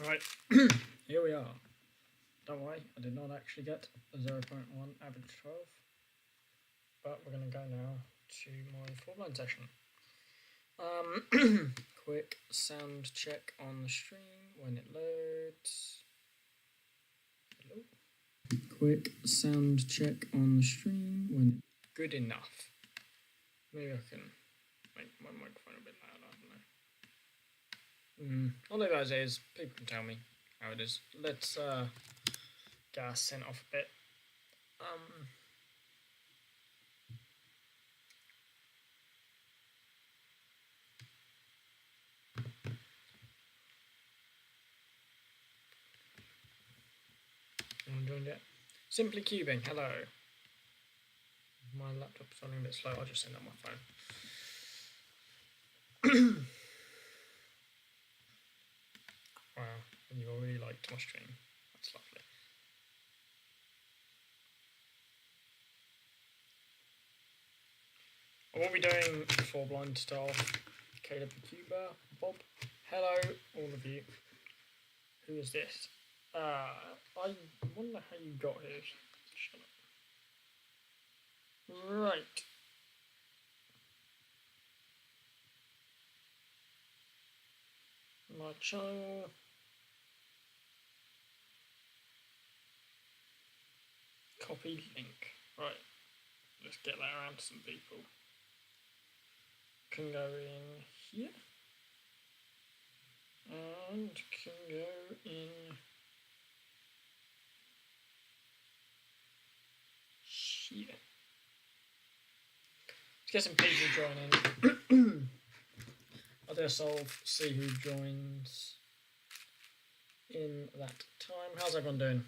Right, here we are. Don't worry, I did not actually get a 0.1 average 12, but we're going to go now to my 4-blind session. Quick sound check on the stream when it loads. Hello? Quick sound check on the stream when good enough. Maybe I can make my microphone a bit louder, I don't know. All I guys is, people can tell me how it is. Let's get our scent off a bit. Anyone joined yet? Simply cubing, hello. My laptop's running a bit slow, I'll just send out my phone. Wow, and you already liked my stream. That's lovely. I will be doing 4-blind to start off. Caleb the Cuba, Bob. Hello, all of you. Who is this? I wonder how you got here. Shut up. Right. My channel. Copy link. Right. Let's get that around to some people. Can go in here. And can go in here. Let's get some people joining. I'll do a solve, see who joins in that time. How's everyone doing?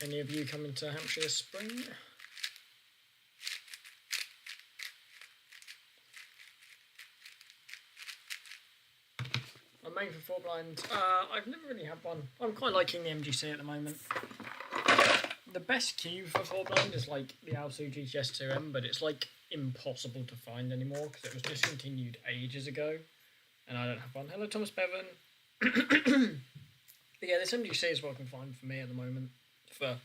Any of you coming to Hampshire Spring? I'm main for 4-blind. I've never really had one. I'm quite liking the MGC at the moment. The best cube for 4-blind is like the Alsu GTS2M, but it's like impossible to find anymore because it was discontinued ages ago, and I don't have one. Hello, Thomas Bevan. But yeah, this MGC is what I can find for me at the moment for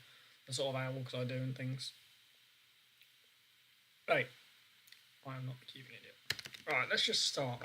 the sort of hours I do and things. Right, I am not the cubing idiot. Right, let's just start.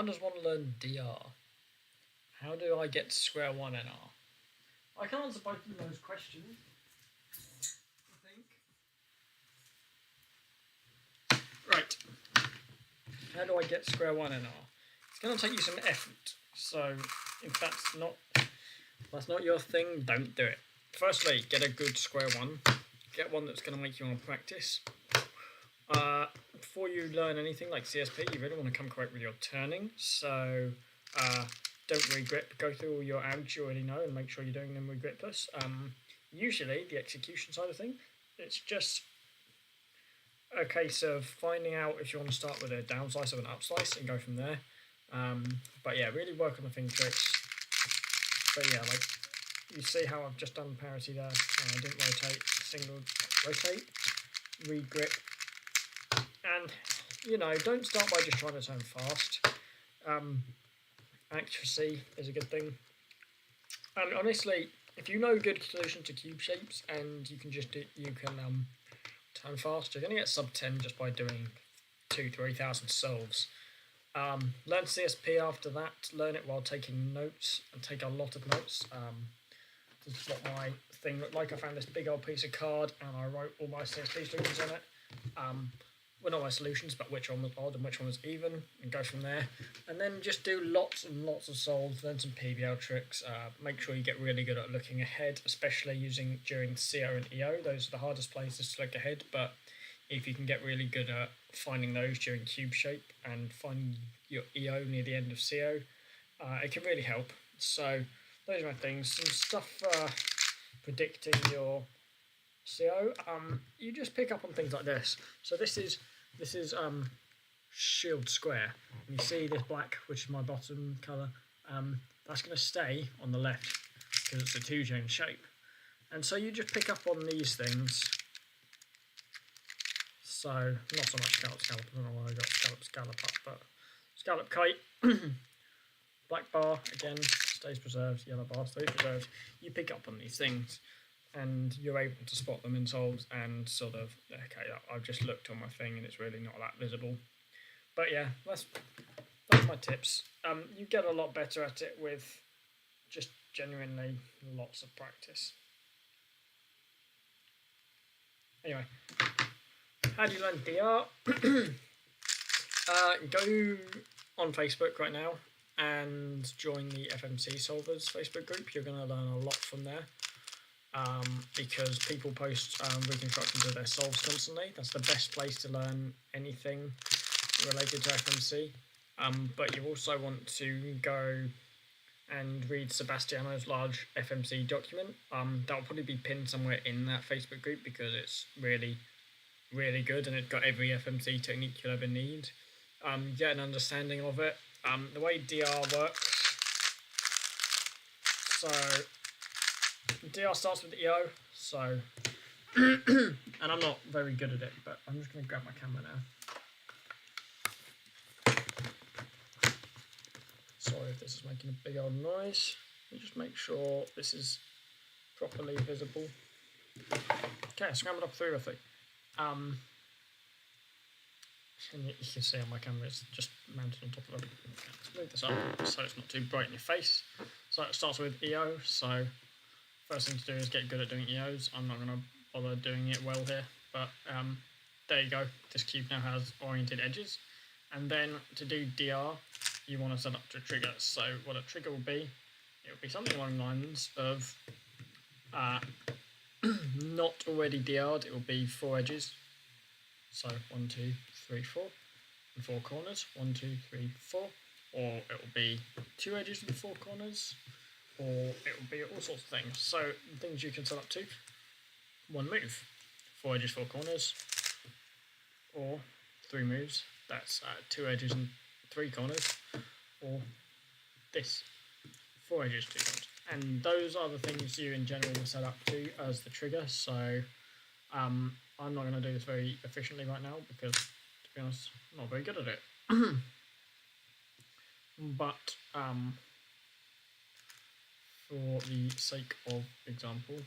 How does one learn DR? How do I get to square one in R? I can answer both of those questions, I think. Right. How do I get square one in R? It's going to take you some effort. So if that's not your thing, don't do it. Firstly, get a good square one. Get one that's going to make you want to practice. Before you learn anything like CSP, you really want to come correct with your turning. So don't re-grip. Go through all your abs you already know and make sure you're doing them re-gripless. Usually, the execution side of thing, it's just a case of finding out if you want to start with a down slice or an up slice and go from there. But yeah, really work on the finger tricks. But yeah, like you see how I've just done parity there. I didn't rotate, single rotate, re-grip. And, you know, don't start by just trying to turn fast. Accuracy is a good thing. And honestly, if you know a good solution to cube shapes and you can turn fast, you're going to get sub 10 just by doing 2,000-3,000 solves. Learn CSP after that. Learn it while taking notes and take a lot of notes. This is what my thing looked like. I found this big old piece of card and I wrote all my CSP solutions on it. Well, not my solutions, but which one was odd and which one was even, and go from there. And then just do lots and lots of solves, learn some PBL tricks. Make sure you get really good at looking ahead, especially during CO and EO. Those are the hardest places to look ahead, but if you can get really good at finding those during cube shape and finding your EO near the end of CO, it can really help. So those are my things. Some stuff predicting your CO, you just pick up on things like this. So this is shield square. And you see this black, which is my bottom colour, that's going to stay on the left because it's a two-chain shape. And so you just pick up on these things. So not so much scallop, I don't know why I got scallop up, but scallop kite, black bar again stays preserved, yellow bar stays preserved. You pick up on these things and you're able to spot them in solves and sort of, okay, I've just looked on my thing and it's really not that visible. But yeah, that's my tips. You get a lot better at it with just genuinely lots of practice. Anyway, how do you learn DR? Go on Facebook right now and join the FMC Solvers Facebook group. You're going to learn a lot from there. Because people post reconstructions of their solves constantly. That's the best place to learn anything related to FMC. But you also want to go and read Sebastiano's large FMC document. That will probably be pinned somewhere in that Facebook group because it's really, really good and it's got every FMC technique you'll ever need. Get an understanding of it. The way DR works. So DR starts with EO, so, and I'm not very good at it, but I'm just going to grab my camera now. Sorry if this is making a big old noise. Let me just make sure this is properly visible. Okay, I scrambled up through everything. And you can see on my camera it's just mounted on top of it. Let's move this up so it's not too bright in your face. So it starts with EO, so first thing to do is get good at doing EOs. I'm not going to bother doing it well here, but there you go. This cube now has oriented edges. And then to do DR, you want to set up to a trigger. So what a trigger will be, it will be something along the lines of not already DR'd, it will be 4 edges. So 1, 2, 3, 4, and 4 corners. 1, 2, 3, 4. Or it will be 2 edges with 4 corners. Or it will be all sorts of things. So things you can set up to: 1 move, 4 edges, 4 corners, or 3 moves. That's 2 edges and 3 corners, or this, 4 edges, 2 corners. And those are the things you in general will set up to as the trigger. So I'm not going to do this very efficiently right now because, to be honest, I'm not very good at it. But for the sake of example, I'm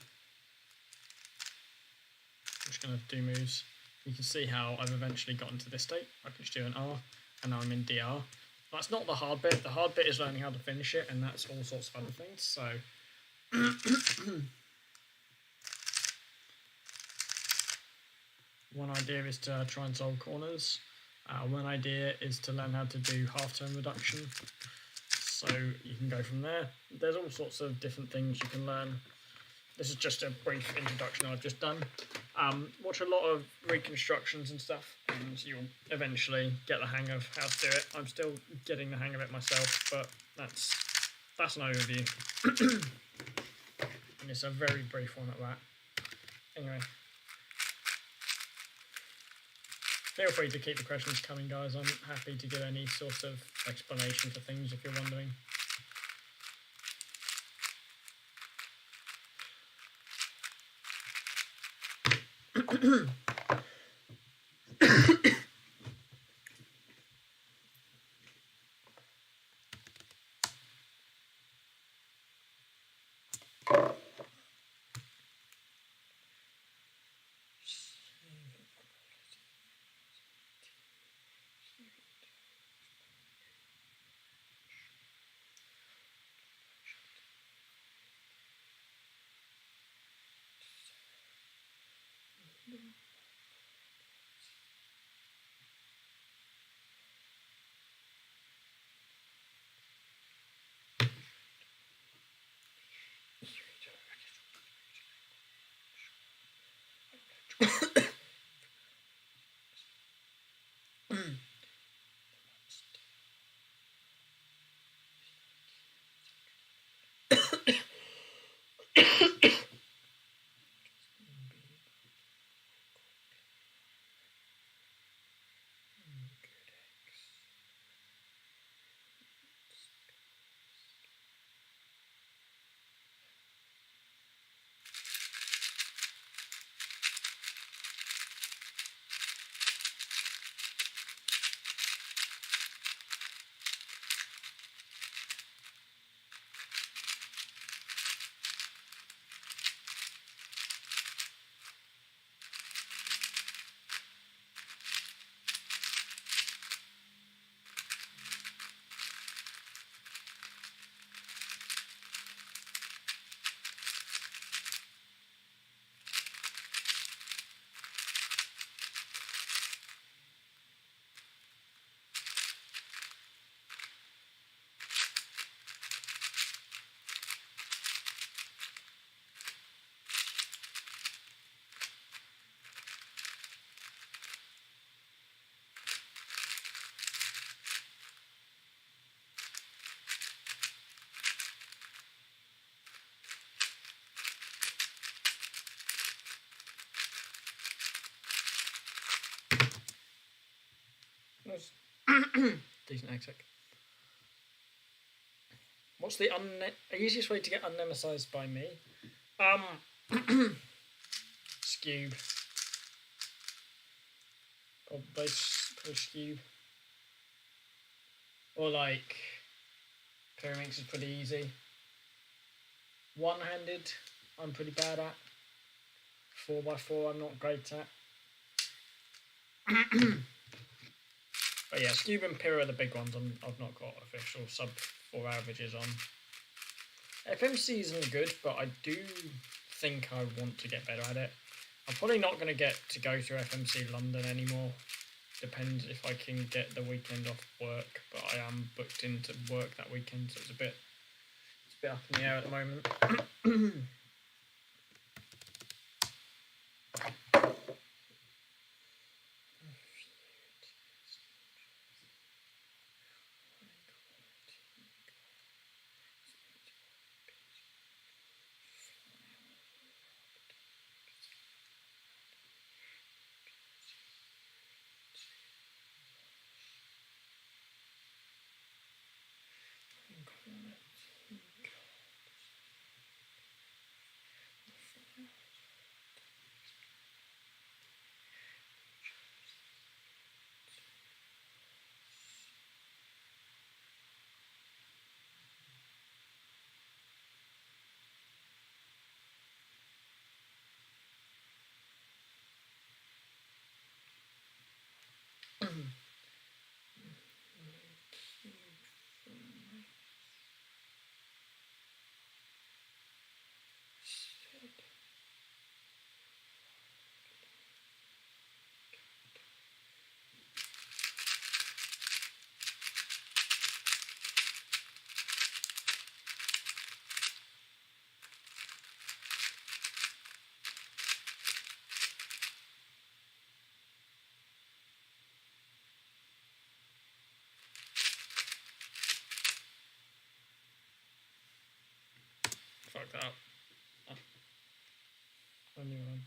just going to do moves. You can see how I've eventually gotten to this state. I can just do an R, and now I'm in DR. That's not the hard bit. The hard bit is learning how to finish it, and that's all sorts of other things. So one idea is to try and solve corners. One idea is to learn how to do half-tone reduction. So you can go from there. There's all sorts of different things you can learn. This is just a brief introduction I've just done. Watch a lot of reconstructions and stuff, and you'll eventually get the hang of how to do it. I'm still getting the hang of it myself, but that's an overview. And it's a very brief one at that. Anyway. Feel free to keep the questions coming, guys. I'm happy to give any sort of explanation for things if you're wondering. Decent exec. What's the easiest way to get unnemesized by me? Skewb. Probably Skewb. Or like, Pyraminx is pretty easy. One-handed, I'm pretty bad at. 4x4, I'm not great at. But yeah, Skewb and Pyra are the big ones. I've not got official sub 4 averages on. FMC isn't good, but I do think I want to get better at it. I'm probably not going to get to go to FMC London anymore. Depends if I can get the weekend off work, but I am booked into work that weekend, so it's a bit up in the air at the moment. like that. Oh. A new one.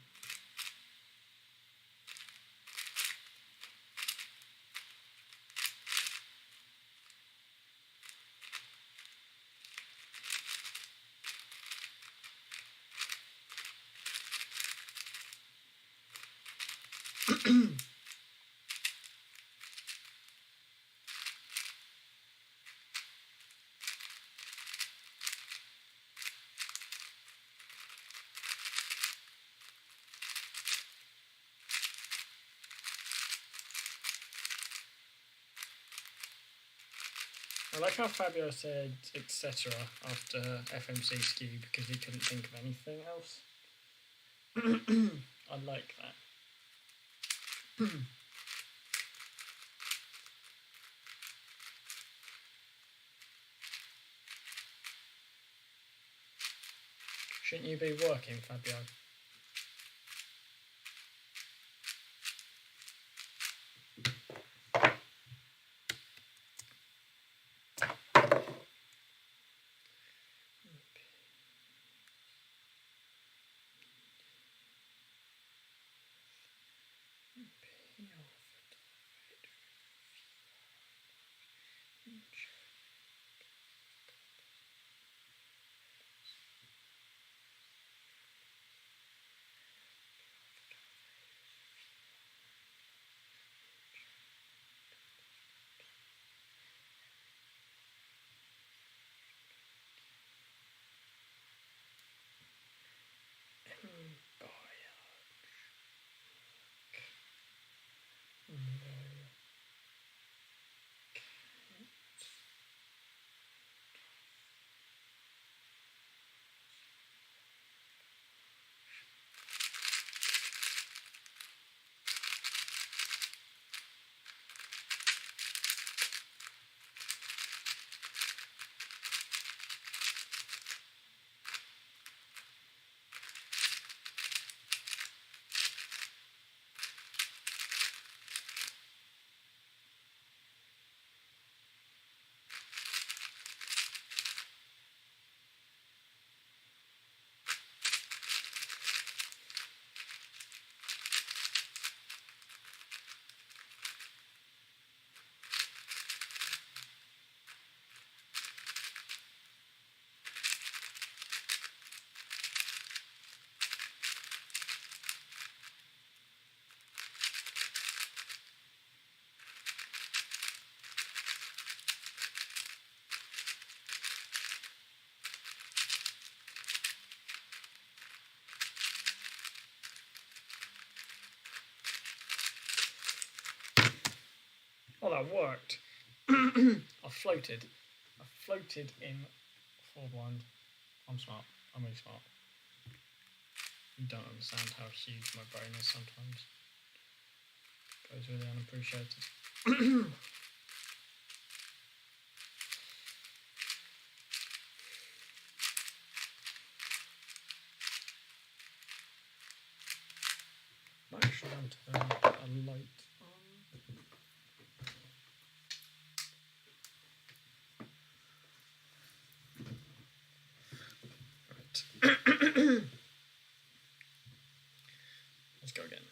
I like how Fabio said etc. after FMC skew because he couldn't think of anything else. I like that. Shouldn't you be working, Fabio? Oh, that worked. I floated in 4 blind. I'm smart. I'm really smart. You don't understand how huge my brain is sometimes. Goes really unappreciated. I'm actually going to turn a light on. Right. Let's go again.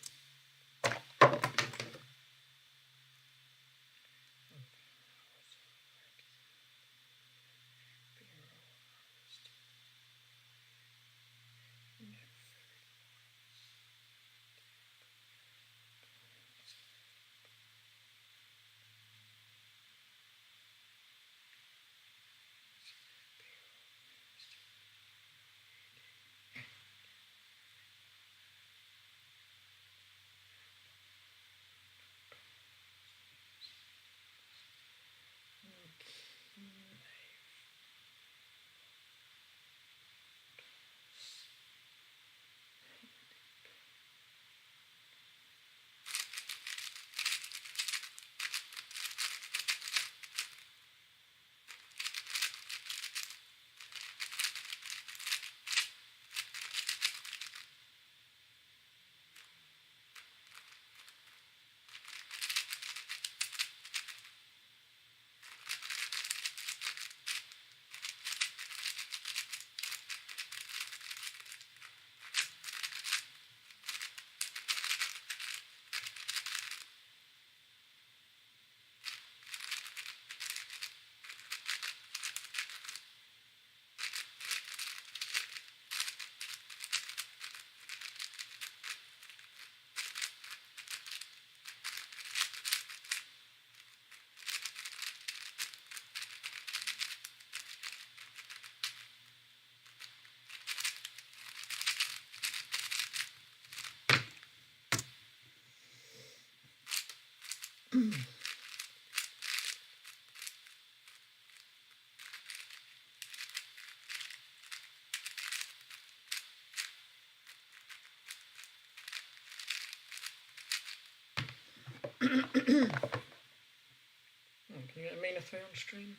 cafe on stream.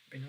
Be nice.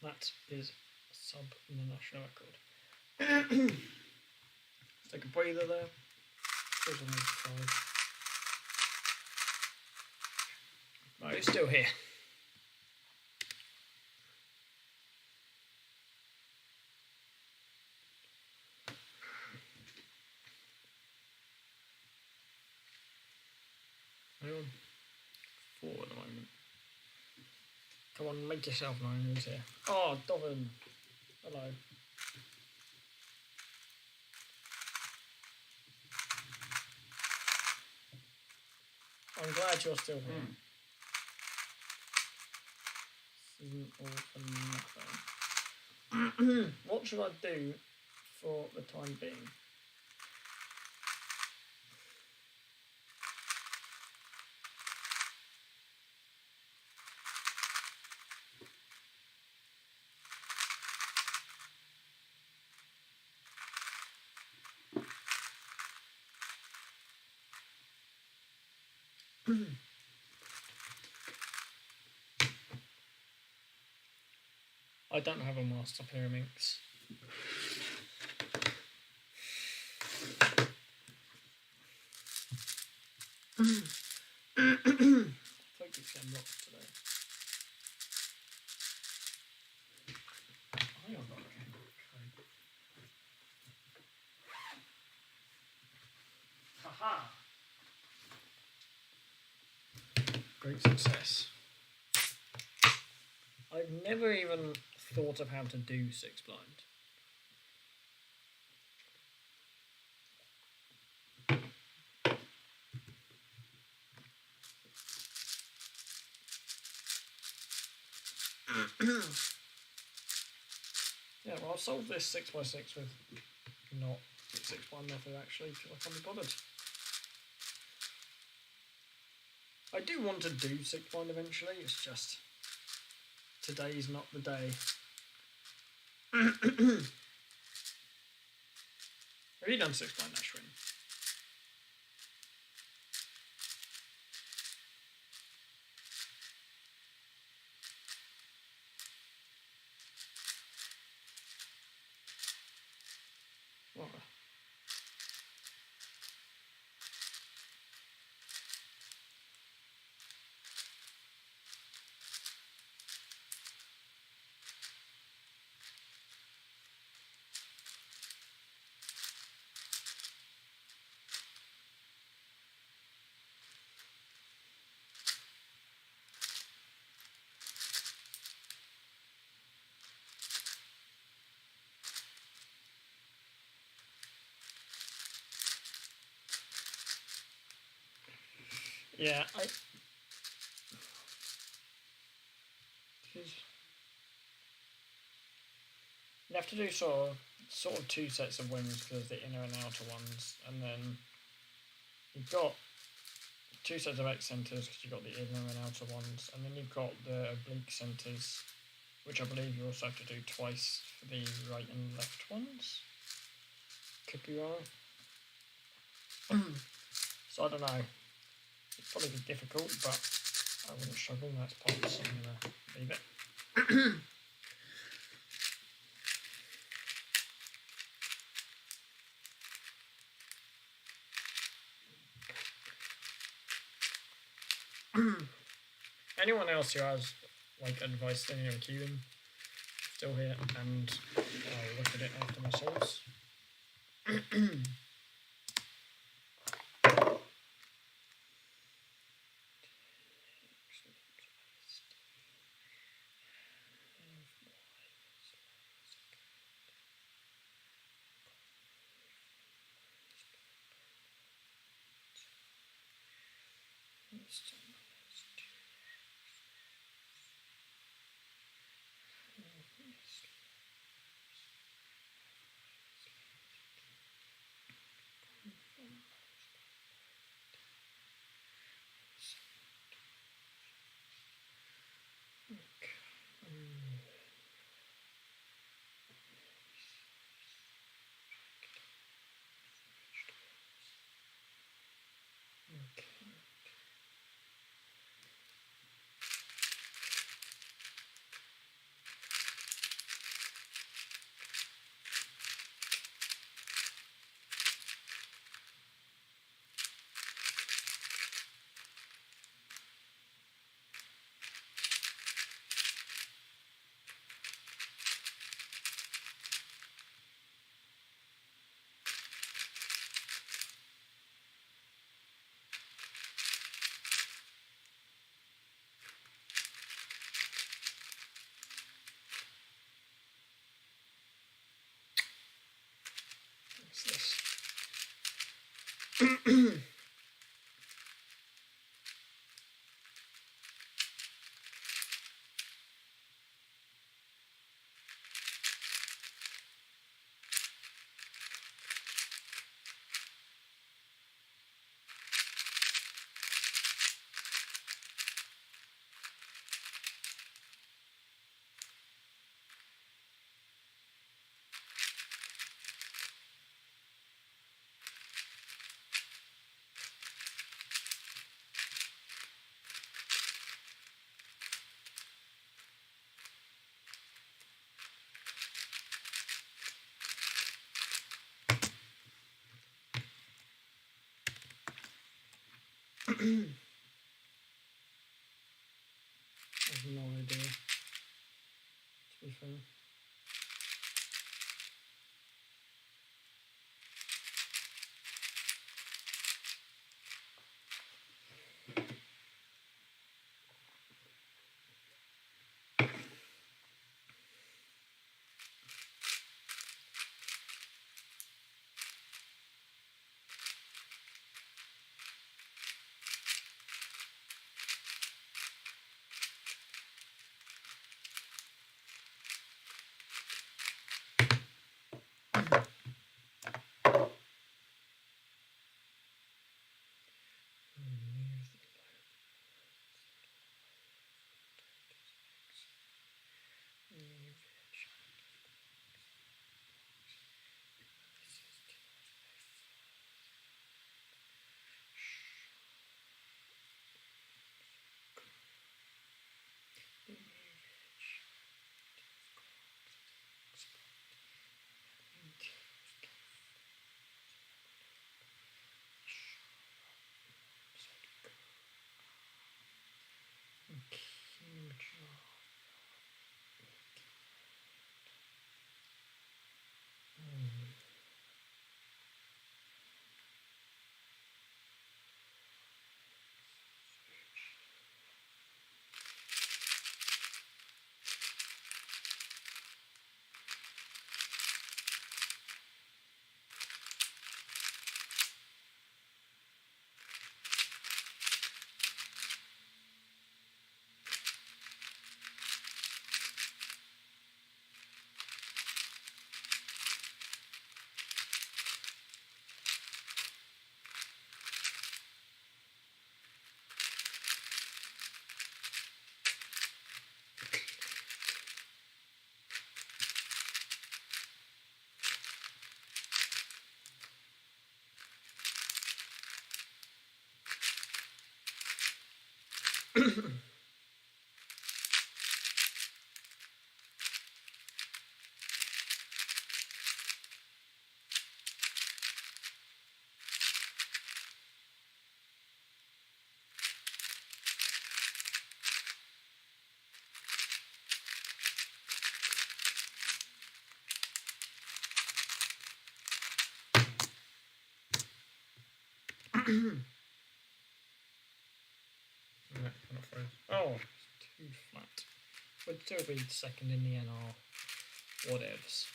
That is sub in the national record. Let's take a breather there. Right, it's still here. Hang on. 4 at the moment. Come on, make yourself known. Who's here? Oh, Dovan. Hello. I'm glad you're still here. This isn't all for nothing. What should I do for the time being? I don't have a master pyraminx. Focus get locked today. Hang on, haha! Great success. I've never even thought of how to do 6 blind. Yeah, well, I'll solve this 6x6 with not 6 blind method actually, because I can't be bothered. I do want to do 6 blind eventually, it's just today's not the day. Have you done 6 blind Ashwin? What? Yeah, you have to do sort of two sets of wings because the inner and outer ones, and then you've got two sets of X centres because you've got the inner and outer ones, and then you've got the oblique centres, which I believe you also have to do twice for the right and left ones. Could be wrong. So I don't know. It'd probably be difficult, but I wouldn't struggle. That's points, so I'm going to leave it. Anyone else who has like advice on queuing, still here, and I'll look at it after my solves. What's this? I have no idea, to be fair. Oh, it's too flat. Would still be second in the NR. Whatevs.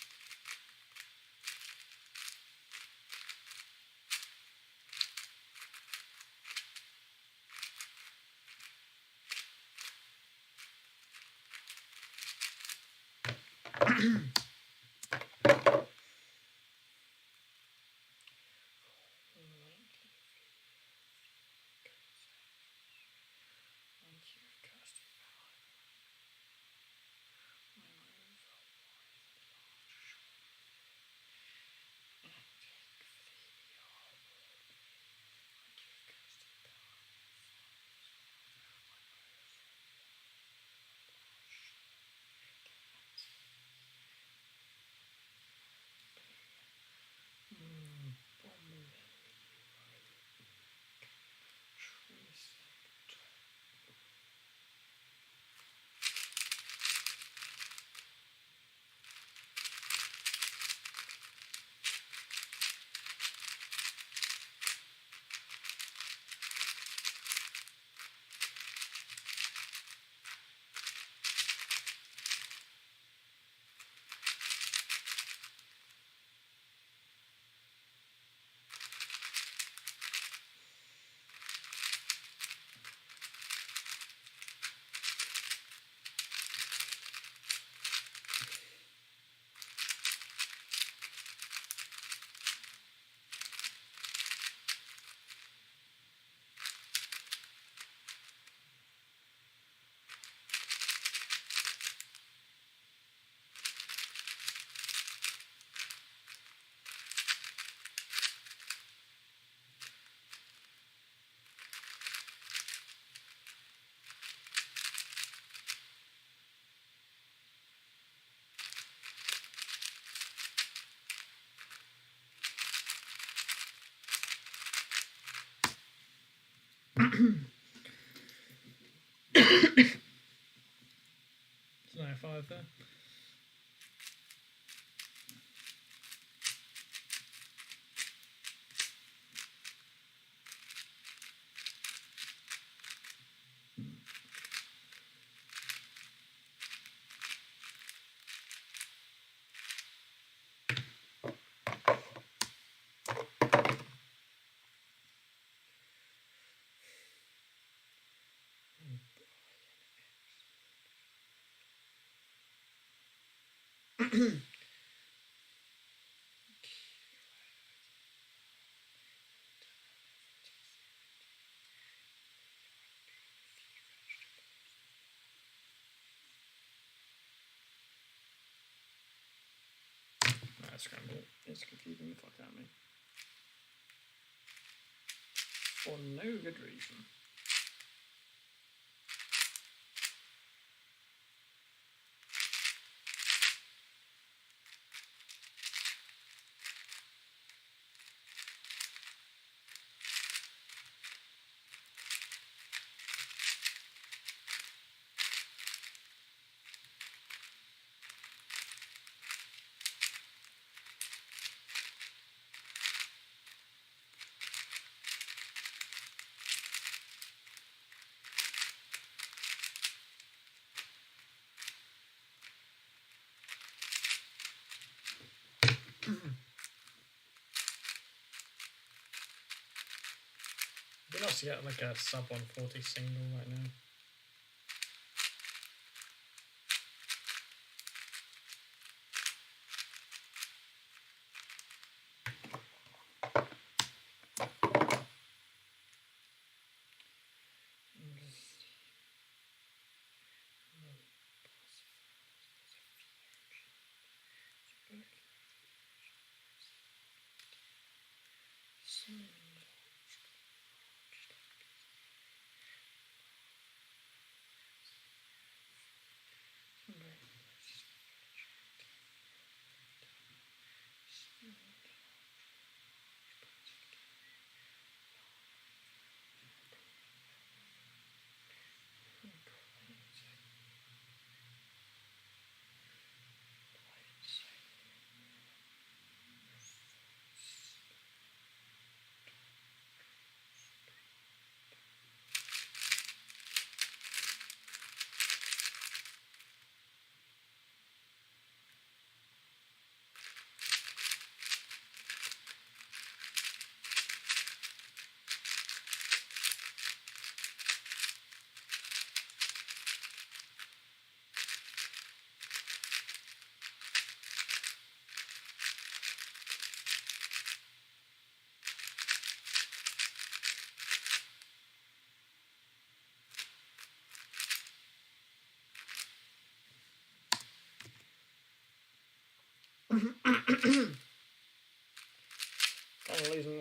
It's no 5 there. Scramble it. It's confusing the fuck out of me. For no good reason. It'd be nice to get like a sub 140 single right now.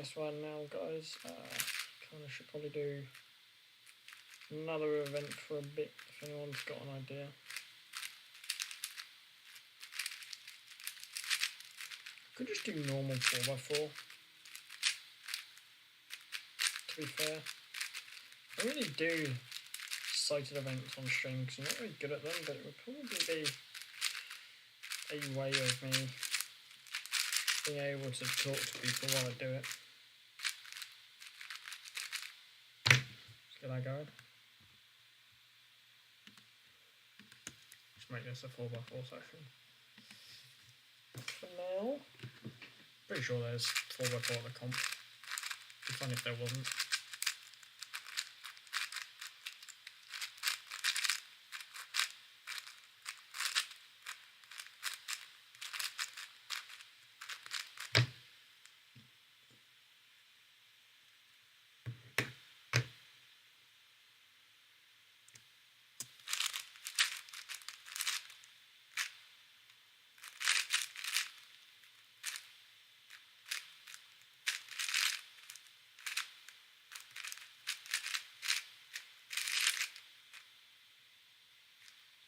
this one now, guys. Kind of should probably do another event for a bit if anyone's got an idea. Could just do normal 4x4. To be fair, I really do sighted events on stream because I'm not really good at them, but it would probably be a way of me being able to talk to people while I do it. Let's get that going. Just make this a 4x4 section. For now, pretty sure there's 4x4 at the comp. It'd be funny if there wasn't.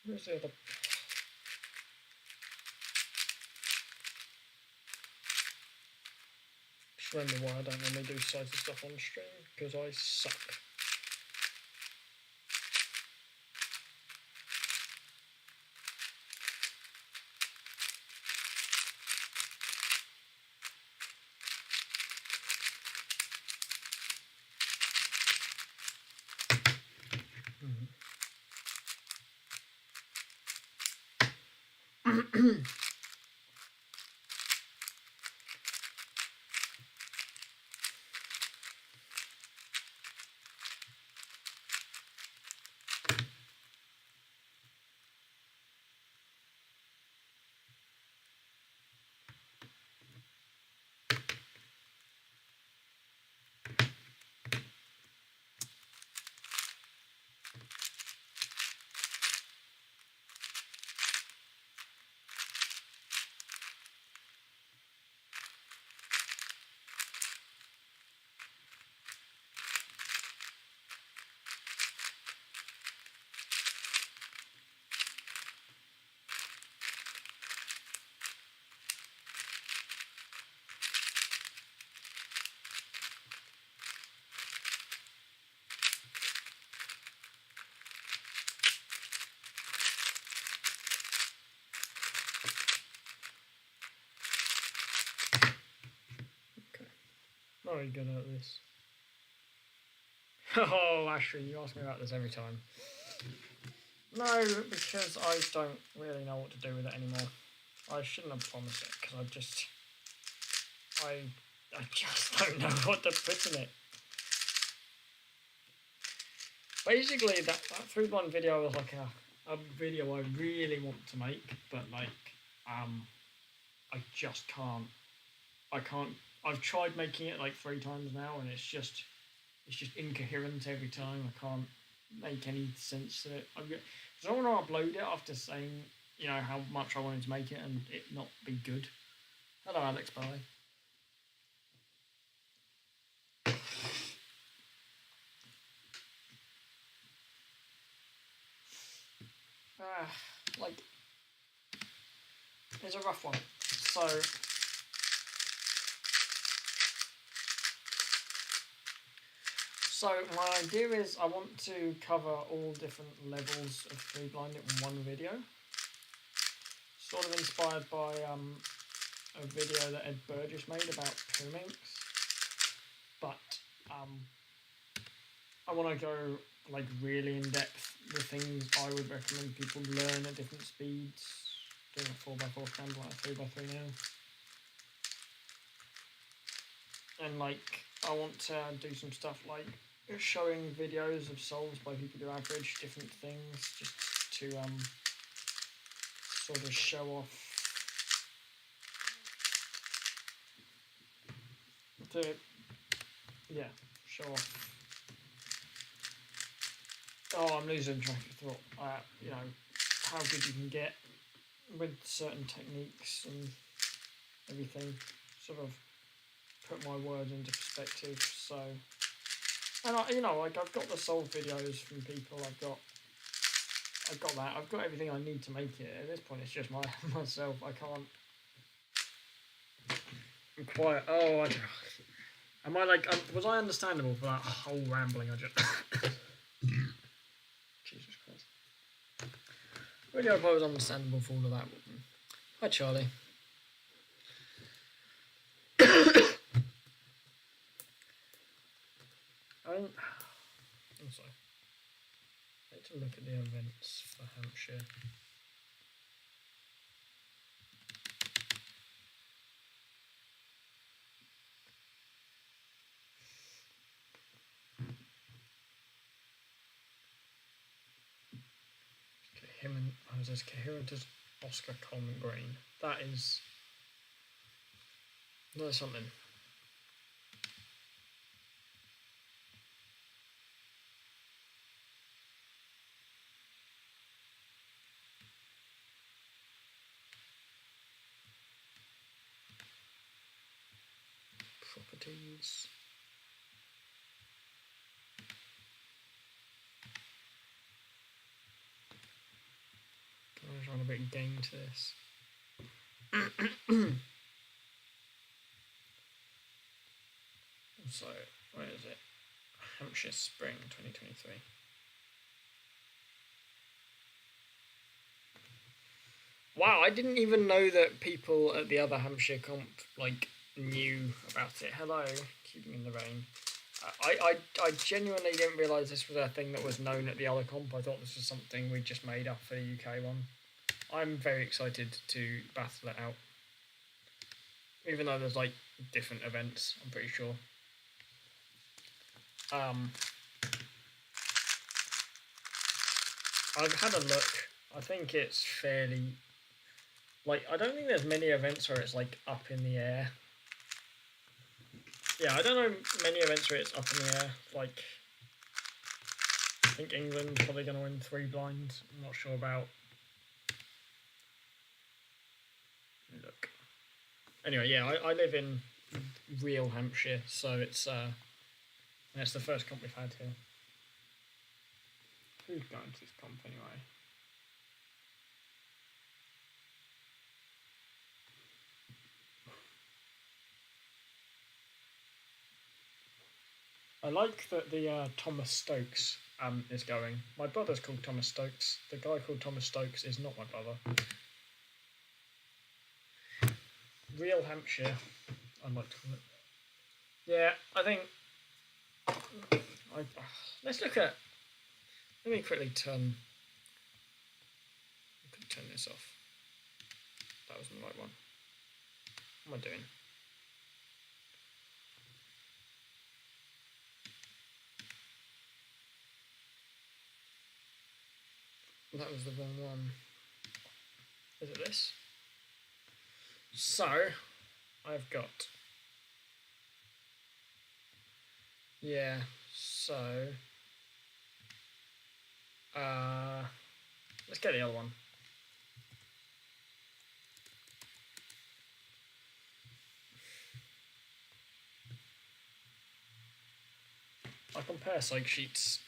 Where's the other? Just remember why I don't normally do sighted stuff on stream, because I suck. Not very good at this. Oh, Ashley, you ask me about this every time. No, because I don't really know what to do with it anymore. I shouldn't have promised it, because I just don't know what to put in it. Basically, that food one video was like a video I really want to make, but like, I just can't. I've tried making it like 3 times now, and it's just incoherent every time. I can't make any sense to it. I don't want to upload it after saying, you know, how much I wanted to make it and it not be good. Hello, Alex, bye. Like, it's a rough one. So my idea is I want to cover all different levels of food blind in one video. Sort of inspired by a video that Ed Burgess made about poo-minks. But I want to go like really in depth with things I would recommend people learn at different speeds. Doing a 4x4 scramble at a 3x3 now. And like I want to do some stuff like showing videos of solves by people who average different things, just to sort of show off show off. Oh, I'm losing track of thought. You know, how good you can get with certain techniques and everything. Sort of put my words into perspective. So, and I, you know, like I've got the solved videos from people. I've got that. I've got everything I need to make it. At this point, it's just myself. I can't. I'm quiet. Oh, am I like? Was I understandable for that whole rambling? I just. Jesus Christ. Really hope I was understandable for all of that. Hi, Charlie. I'm sorry. I need to look at the events for Hampshire. There's Coherent's Oscar Coleman Green. That's something. Properties. I'm trying a bit gain to this. So, where is it? Hampshire Spring 2023. Wow, I didn't even know that people at the other Hampshire comp like knew about it. Hello, keeping in the rain. I genuinely didn't realise this was a thing that was known at the other comp. I thought this was something we just made up for the UK one. I'm very excited to battle it out. Even though there's like different events, I'm pretty sure. I've had a look. I think it's fairly... Like, I don't think there's many events where it's like up in the air. Yeah, I don't know many events where it's up in the air. Like, I think England's probably going to win 3 blinds. I'm not sure about... Look. Anyway, yeah, I live in real Hampshire, so it's the first comp we've had here. Who's going to this comp anyway? I like that the Thomas Stokes is going. My brother's called Thomas Stokes. The guy called Thomas Stokes is not my brother. Real Hampshire, I'd like to call it. Yeah, I think... let's look at... Let me quickly turn this off. That wasn't the right one. What am I doing? That was the wrong one. Is it this? So, I've got... Yeah, so... let's get the other one. I compare psych sheets.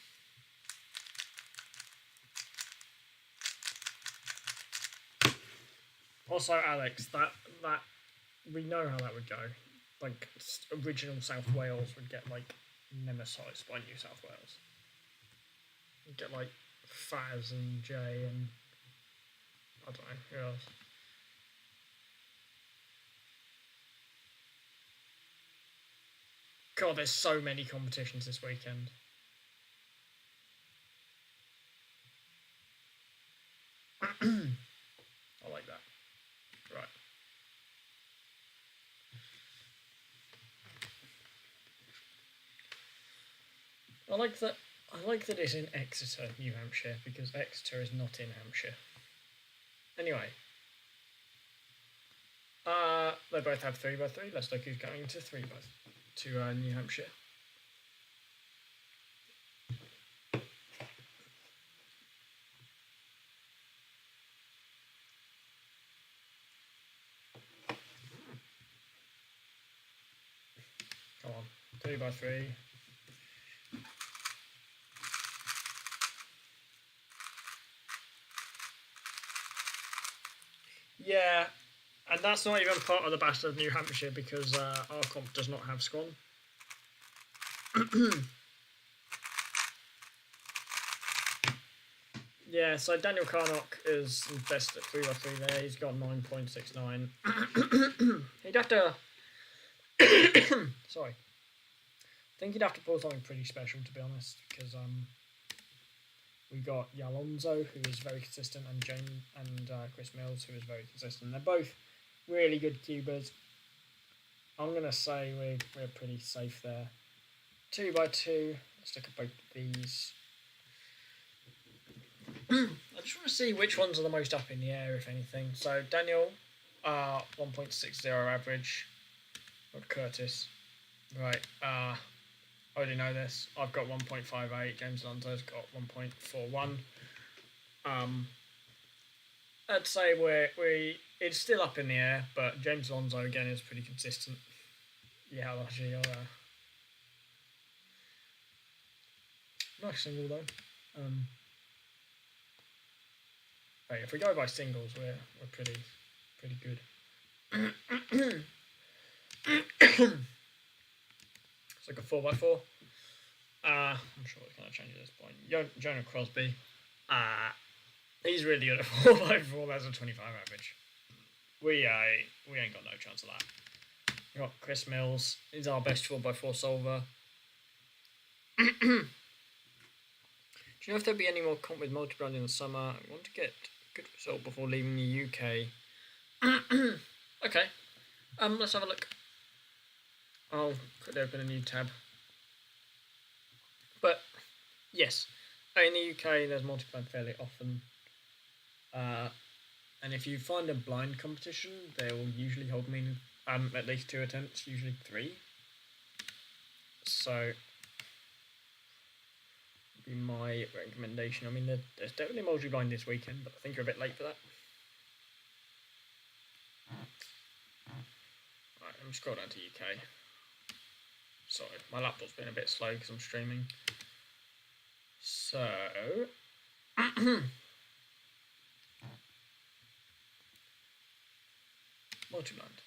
Also, Alex, that we know how that would go. Like, original South Wales would get like nemesis by New South Wales. You'd get like Faz and Jay and I don't know who else. God, there's so many competitions this weekend. I like that. Right. I like that it's in Exeter, New Hampshire, because Exeter is not in Hampshire. Anyway. They both have 3x3. Let's look who's going to 3x New Hampshire. 3x3. Yeah, and that's not even part of the Battle of New Hampshire because our comp does not have scone. Yeah, so Daniel Carnock is best at 3x3 there. He's got 9.69. He'd have to... Sorry. I think he'd have to pull something pretty special, to be honest, because we got Yalonzo, who is very consistent, and Chris Mills, who is very consistent. They're both really good cubers. I'm going to say we're pretty safe there. 2x2. Let's look at both of these. I just want to see which ones are the most up in the air, if anything. So Daniel, 1.60 average. Not Curtis. Right. I already know this. I've got 1.58. James Alonso's got 1.41. I'd say it's still up in the air, but James Alonso again is pretty consistent. Yeah, actually, nice single though. Right, if we go by singles, we're pretty good. It's like a 4x4. I'm sure it's going to change at this point. Jonah Crosby. He's really good at 4x4. That's a 25 average. We ain't got no chance of that. We got Chris Mills. He's our best 4x4 solver. Do you know if there'll be any more comp with multi-brand in the summer? I want to get a good result before leaving the UK. Okay. Let's have a look. I'll quickly open a new tab. But yes, in the UK there's multi-brand fairly often. And if you find a blind competition, they will usually hold me at least 2 attempts, usually 3. So be my recommendation. I mean, there's definitely multi-blind this weekend, but I think you're a bit late for that. Right, let me scroll down to UK. Sorry, my laptop's been a bit slow because I'm streaming. So multi-blind.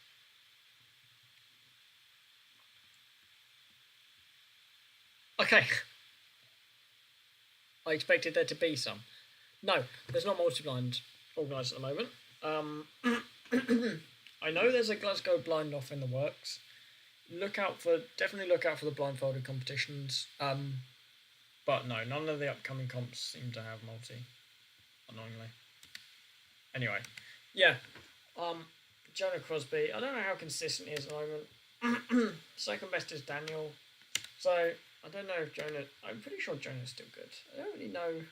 Okay. I expected there to be some. No, there's not multi-blind organised at the moment. I know there's a Glasgow blind off in the works. Definitely look out for the blindfolded competitions. But no, none of the upcoming comps seem to have multi, annoyingly. Anyway, yeah. Jonah Crosby, I don't know how consistent he is at the moment. Second best is Daniel. So I don't know if Jonah... I'm pretty sure Jonah's still good. I don't really know...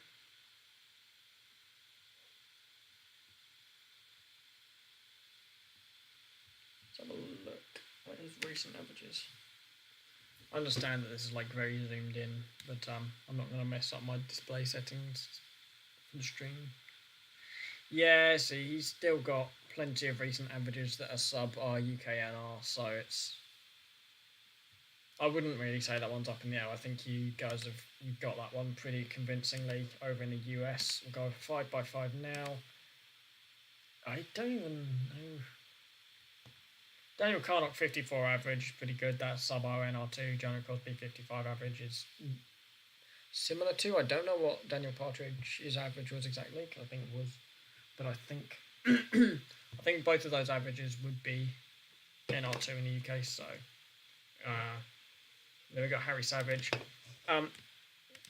Let's have a look. What are his recent averages? I understand that this is like very zoomed in, but I'm not going to mess up my display settings for the stream. Yeah, see, he's still got plenty of recent averages that are sub our UKNR, so it's... I wouldn't really say that one's up in the air. I think you've got that one pretty convincingly over in the US. We'll go 5x5 now. I don't even know. Daniel Carnock 54 average, pretty good. That's sub RNR2. Jonah Crosby 55 average is similar to. I don't know what Daniel Partridge's average was exactly, because I think it was, but I think I think both of those averages would be NR2 in the UK. So then we got Harry Savage.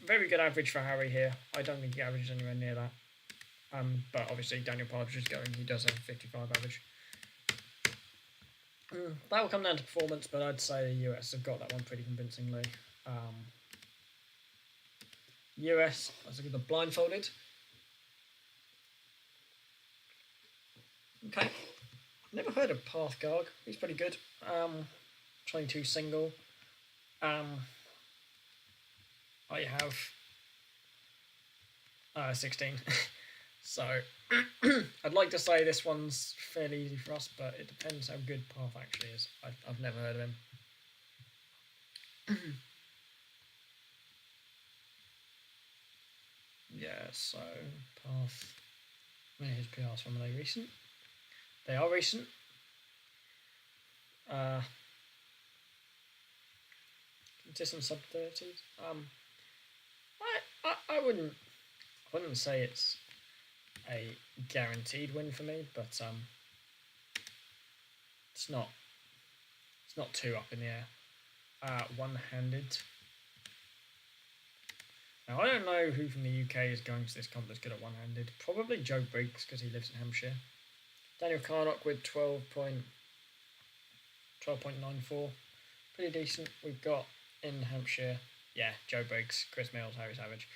Very good average for Harry here. I don't think he averages anywhere near that. But obviously Daniel Partridge is going. He does have a 55 average. That will come down to performance, but I'd say the US have got that one pretty convincingly. US, let's look at the blindfolded. Okay, never heard of Pathgarg. He's pretty good. 22 single. I have 16. So I'd like to say this one's fairly easy for us, but it depends how good Path actually is. I've never heard of Yeah, so path. His PRs from, are they recent? They are recent. Consistent sub 30s. I wouldn't say it's a guaranteed win for me, but it's not too up in the air. One-handed. Now I don't know who from the UK is going to this comp that's good at one-handed. Probably Joe Briggs because he lives in Hampshire. Daniel Carnock with 12.94. Pretty decent. We've got in Hampshire, yeah, Joe Briggs, Chris Mills, Harry Savage.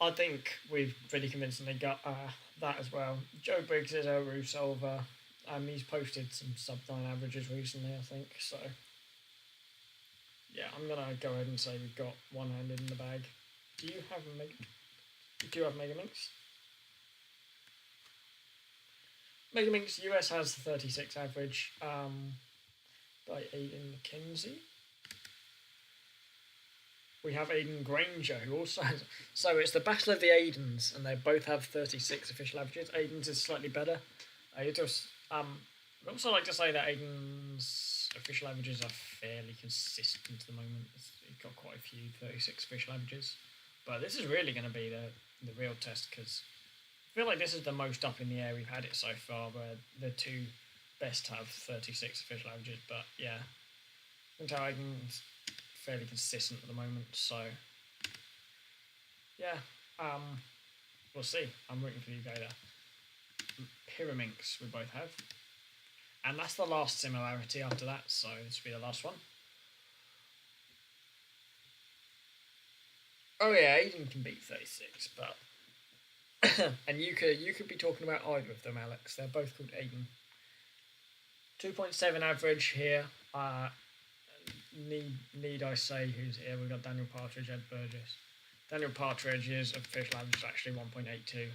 I think we've pretty convincingly got that as well. Joe Briggs is a rule solver. He's posted some sub-9 averages recently, I think, so yeah, I'm gonna go ahead and say we've got one-handed in the bag. Do you have Megaminx? Megaminx US has the 36 average by Aidan McKenzie. We have Aidan Granger, who also has... So it's the Battle of the Aidens, and they both have 36 official averages. Aidan's is slightly better. I'd also like to say that Aidan's official averages are fairly consistent at the moment. He's got quite a few 36 official averages. But this is really going to be the real test, because I feel like this is the most up in the air we've had it so far, where the two best have 36 official averages. But yeah, I think Aidan's fairly consistent at the moment, so yeah, we'll see. I'm rooting for the UK there. Pyraminx we both have, and that's the last similarity after that, so this will be the last one. Oh yeah, Aidan can beat 36, but and you could be talking about either of them, Alex. They're both called Aidan. 2.7 average here. Need I say who's here? We've got Daniel Partridge, Ed Burgess. Daniel Partridge's official average is actually 1.82.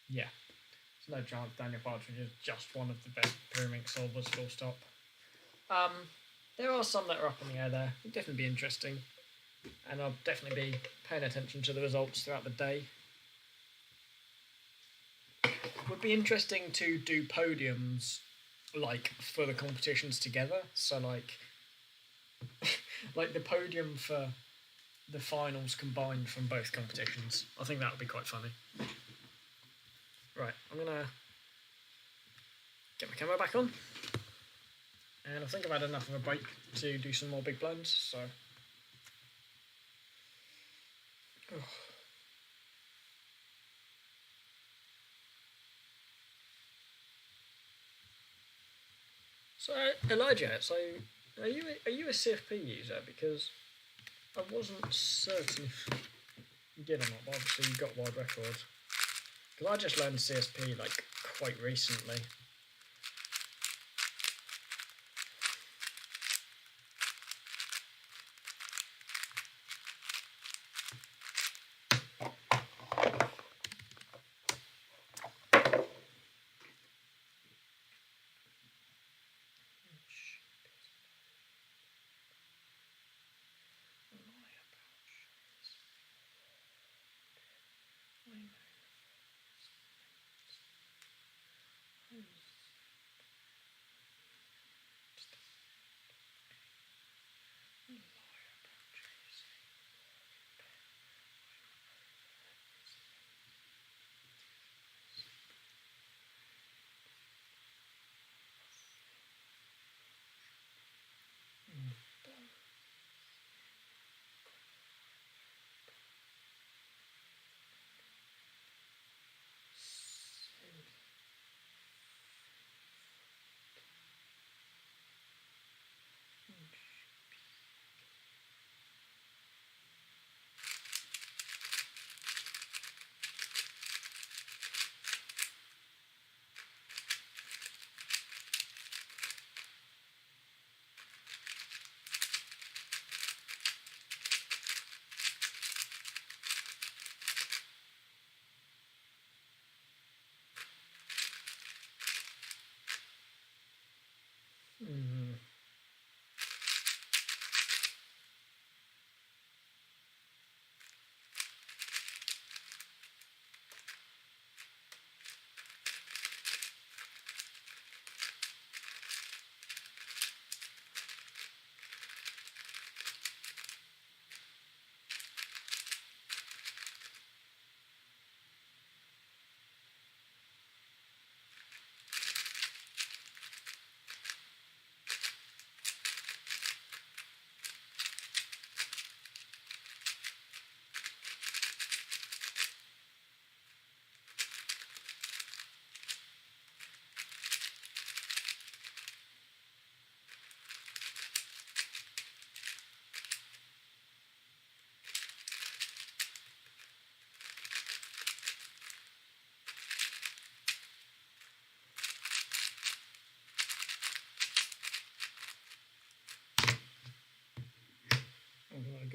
Yeah, there's no chance Daniel Partridge is just one of the best pyramid solvers, full stop. There are some that are up in the air there. It'll definitely be interesting, and I'll definitely be paying attention to the results throughout the day. It would be interesting to do podiums like for the competitions together, so like like the podium for the finals combined from both competitions. I think that would be quite funny. Right, I'm gonna get my camera back on, and I think I've had enough of a break to do some more big blinds, so So Elijah, so are you a CFP user? Because I wasn't certain if you did or not, but obviously you got wide record. Because I just learned CSP like quite recently.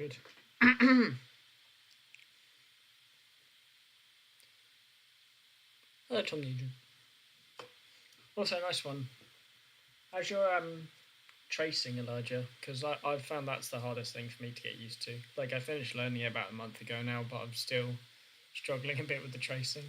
good. Hello, Tom Nugent. Also, nice one. How's your tracing, Elijah? Because I've found that's the hardest thing for me to get used to. Like, I finished learning it about a month ago now, but I'm still struggling a bit with the tracing.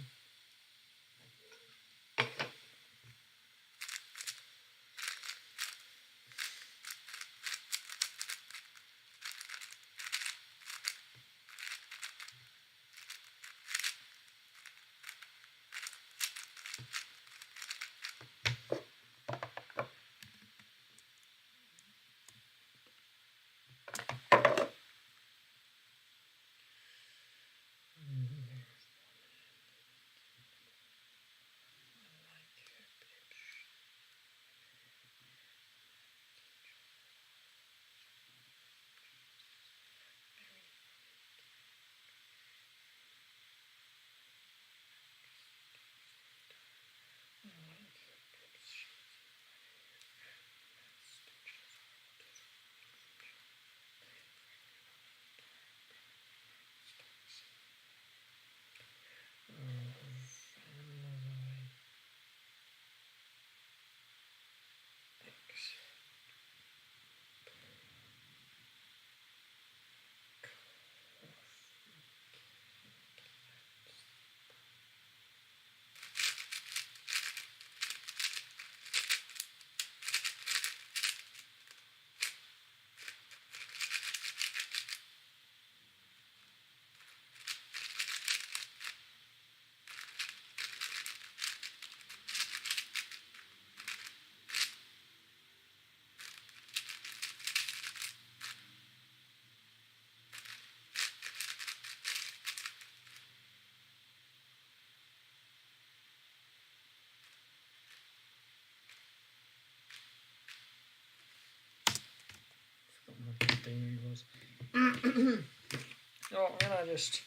Oh, I'm gonna just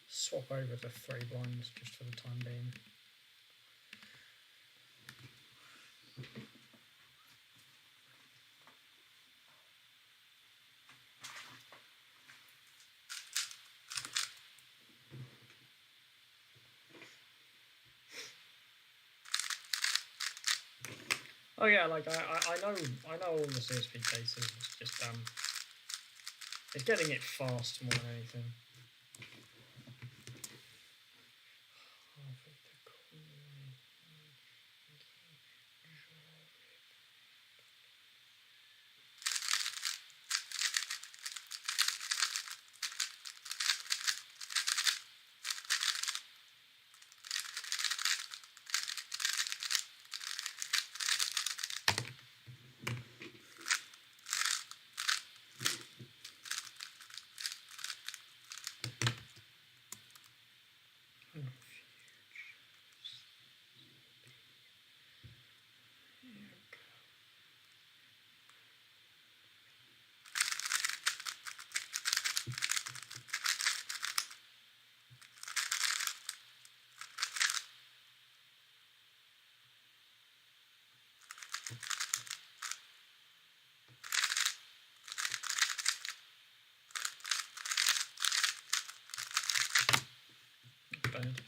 swap over to 3 blinds just for the time being. Oh yeah, like I know all the CSP cases. It's just it's getting it fast more than anything. Bad.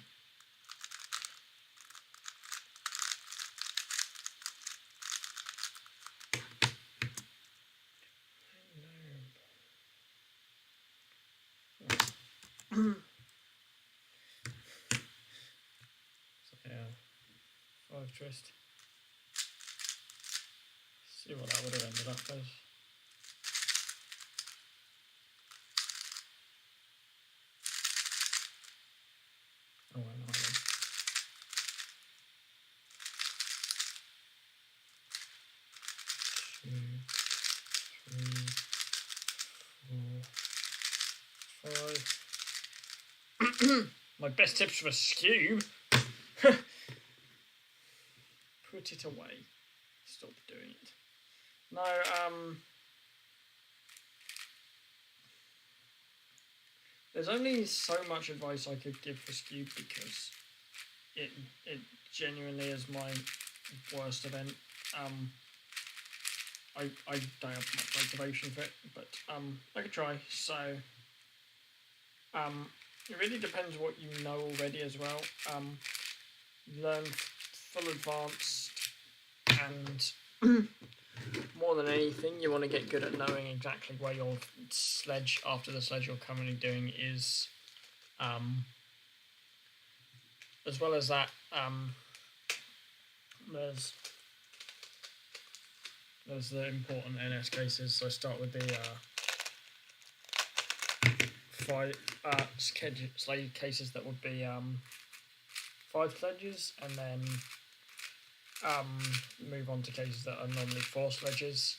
So yeah, 5 twist. See what that would have ended up as. Oh, well, no, 2, 3, 4, 5. My best tips for a skew. Put it away. Stop doing it. No, there's only so much advice I could give for skew because it genuinely is my worst event. I don't have much motivation for it, but I could try. So it really depends what you know already as well. Learn full advanced, and more than anything, you want to get good at knowing exactly where your sledge, after the sledge you're currently doing, is. As well as that, there's the important NS cases. So start with the sledge cases that would be 5 sledges, and then move on to cases that are normally 4 sledges.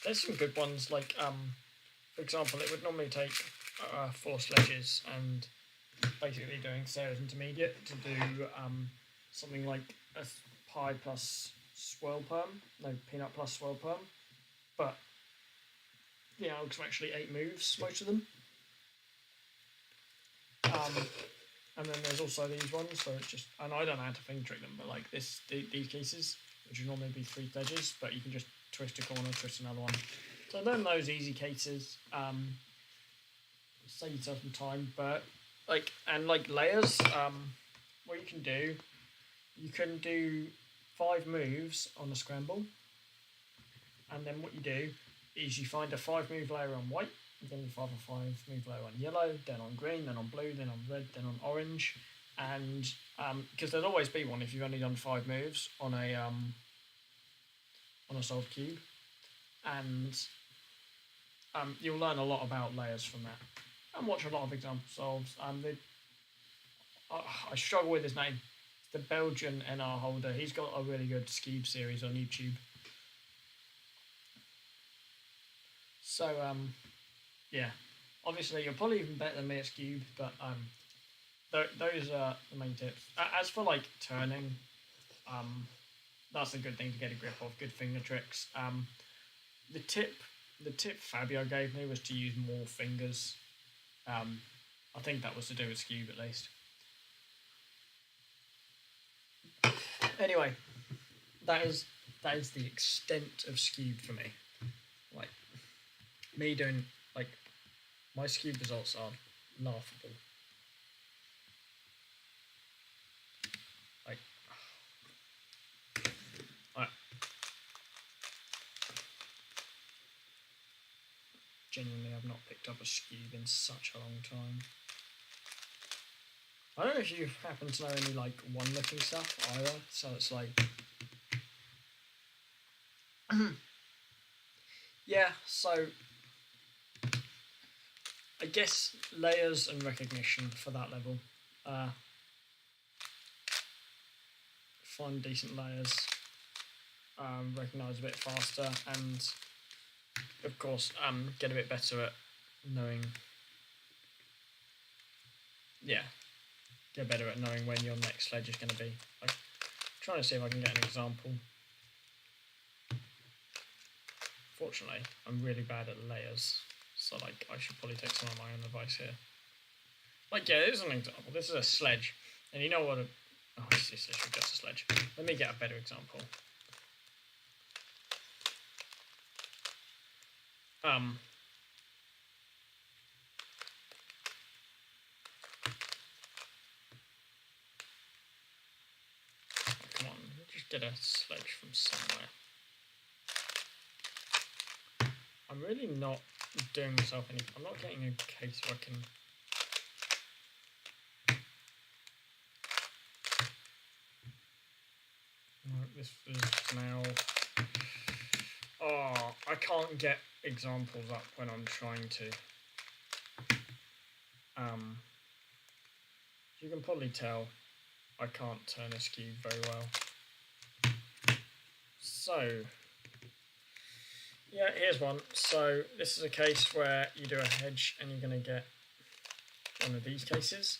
There's some good ones, like for example, it would normally take 4 sledges and basically doing Sarah's intermediate to do something like a pie plus swirl perm, no, peanut plus swirl perm, but the algs are actually 8 moves, most of them. And then there's also these ones, so it's just, and I don't know how to finger trick them, but like these cases, which would normally be 3 sledges, but you can just twist a corner, twist another one. So learn those easy cases, save yourself some time, but like layers, what you can do 5 moves on a scramble, and then what you do is you find a 5 move layer on white, then you find a 5 move layer on yellow, then on green, then on blue, then on red, then on orange, and because there'll always be one if you've only done 5 moves on a solved cube, and you'll learn a lot about layers from that, and watch a lot of example solves. I struggle with his name. It's the Belgian NR holder. He's got a really good Skube series on YouTube. So yeah, obviously you're probably even better than me at Skube, but those are the main tips. As for like turning, that's a good thing to get a grip of. Good finger tricks. The tip Fabio gave me was to use more fingers. I think that was to do with Skube at least. Anyway, that is the extent of Skube for me. Like, me doing, like, my Skube results are laughable. Like, genuinely, I've not picked up a Skube in such a long time. I don't know if you happen to know any like one-looking stuff either, so it's like yeah, so I guess layers and recognition for that level. Find decent layers, recognise a bit faster, and of course get a bit better at knowing, get better at knowing when your next sledge is going to be. I'm trying to see if I can get an example. Fortunately, I'm really bad at layers, so like I should probably take some of my own advice here. Like, yeah, this is an example. This is a sledge, and you know what? It's literally just a sledge. Let me get a better example. Come on, just get a sledge from somewhere. I'm really not doing myself any. I'm not getting a case where I can. This is now. Oh, I can't get examples up when I'm trying to. You can probably tell I can't turn a Skube very well. So, yeah, here's one. So this is a case where you do a hedge and you're going to get one of these cases.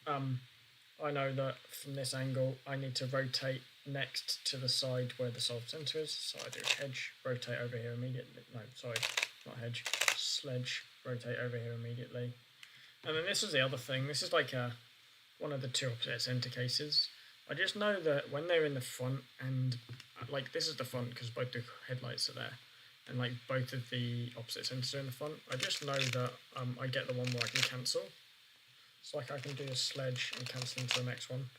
I know that from this angle I need to rotate next to the side where the solved centre is. So I do hedge, rotate over here immediately. No, sorry, not hedge, sledge, rotate over here immediately. And then this is the other thing. This is like one of the 2 opposite centre cases. I just know that when they're in the front, and like this is the front because both the headlights are there, and like both of the opposite centers are in the front, I just know that I get the one where I can cancel. So like I can do a sledge and cancel into the next one.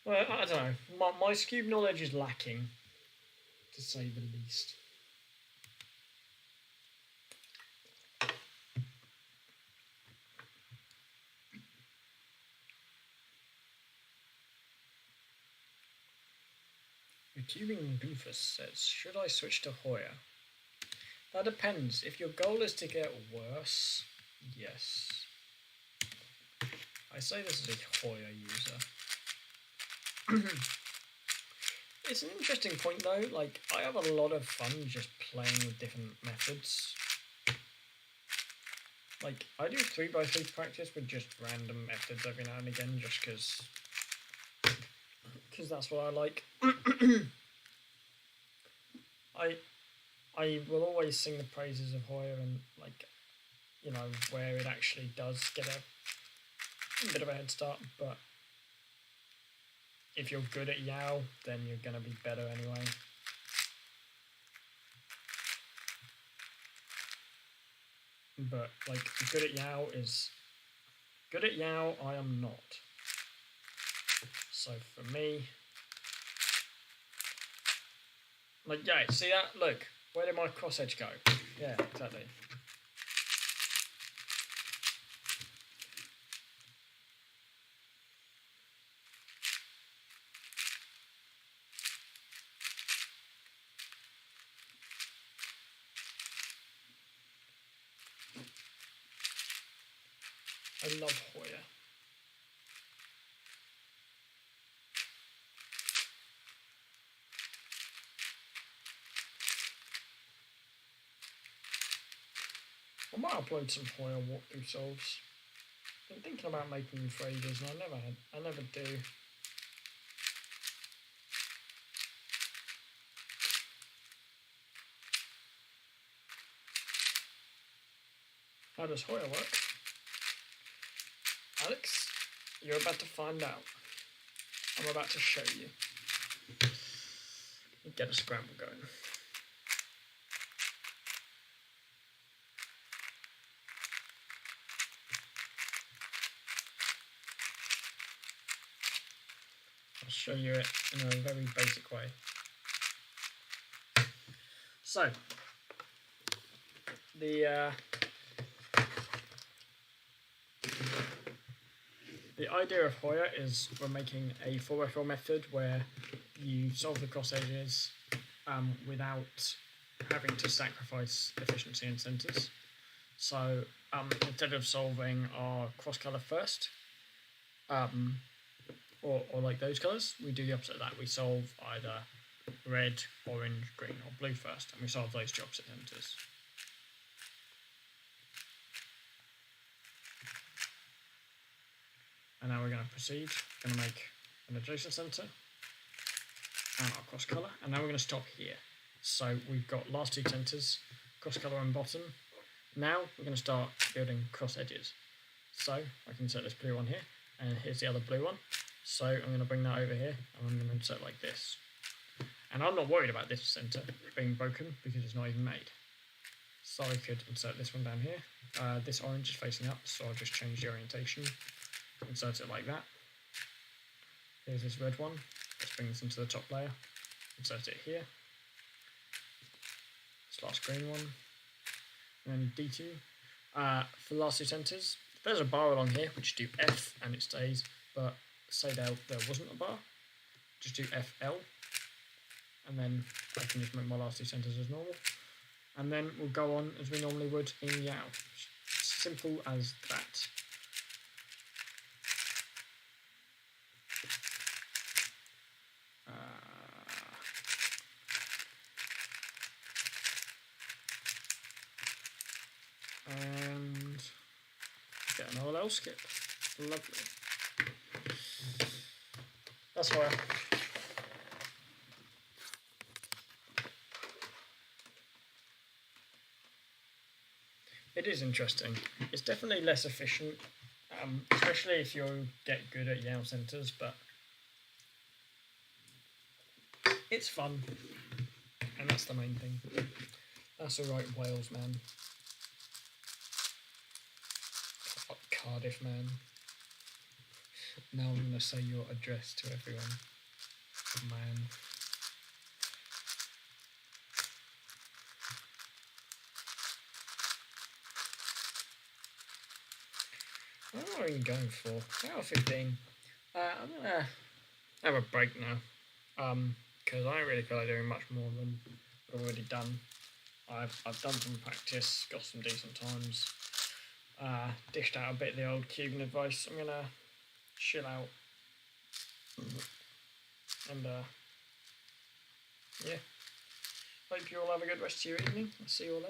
Well, I don't know. My Scube knowledge is lacking, to say the least. Tubing Doofus says, should I switch to Hoya? That depends. If your goal is to get worse, yes. I say this as a Hoya user. It's an interesting point though, like I have a lot of fun just playing with different methods. Like I do 3x3 practice with just random methods every now and again just because that's what I like. I will always sing the praises of Hoya and like, you know, where it actually does get a bit of a head start, but if you're good at Yao, then you're gonna be better anyway. But like good at Yao is good at Yao, I am not. So for me, like yeah, see that? Look, where did my cross edge go? Yeah, exactly. I love Hoya. I might upload some Hoya walkthrough solves. Been thinking about making them for ages and I never do. How does Hoya work? Alex, you're about to find out. I'm about to show you. Get a scramble going. I'll show you it in a very basic way. So, the idea of Hoya is we're making a 4x4 method where you solve the cross edges without having to sacrifice efficiency and centers. So instead of solving our cross color first, or like those colors, we do the opposite of that. We solve either red, orange, green, or blue first, and we solve those to opposite centers. And now we're going to proceed. We're going to make an adjacent center and our cross color, and now we're going to stop here. So we've got last two centers, cross color and bottom. Now we're going to start building cross edges. So I can insert this blue one here, and here's the other blue one. So I'm going to bring that over here, and I'm going to insert like this. And I'm not worried about this center being broken because it's not even made. So I could insert this one down here. This orange is facing up, so I'll just change the orientation. Insert it like that. Here's this red one. Let's bring this into the top layer. Insert it here. This last green one. And then D2. For the last two centers, there's a bar along here, which do F and it stays, but say there wasn't a bar, just do FL, and then I can just make my last two centers as normal. And then we'll go on as we normally would in Yao. Simple as that. And get an OLL skip. Lovely. That's why. It is interesting. It's definitely less efficient Especially if you get good at Yale centres, but it's fun, and that's the main thing. That's alright, Wales man. Oh, Cardiff man. Now I'm gonna say your address to everyone. Man. What are you going for? Hour 15. I'm gonna have a break now. Because I don't really feel like doing much more than I've already done. I've done some practice, got some decent times. Dished out a bit of the old Cuban advice. I'm gonna chill out. And yeah. Hope you all have a good rest of your evening. I'll see you all later.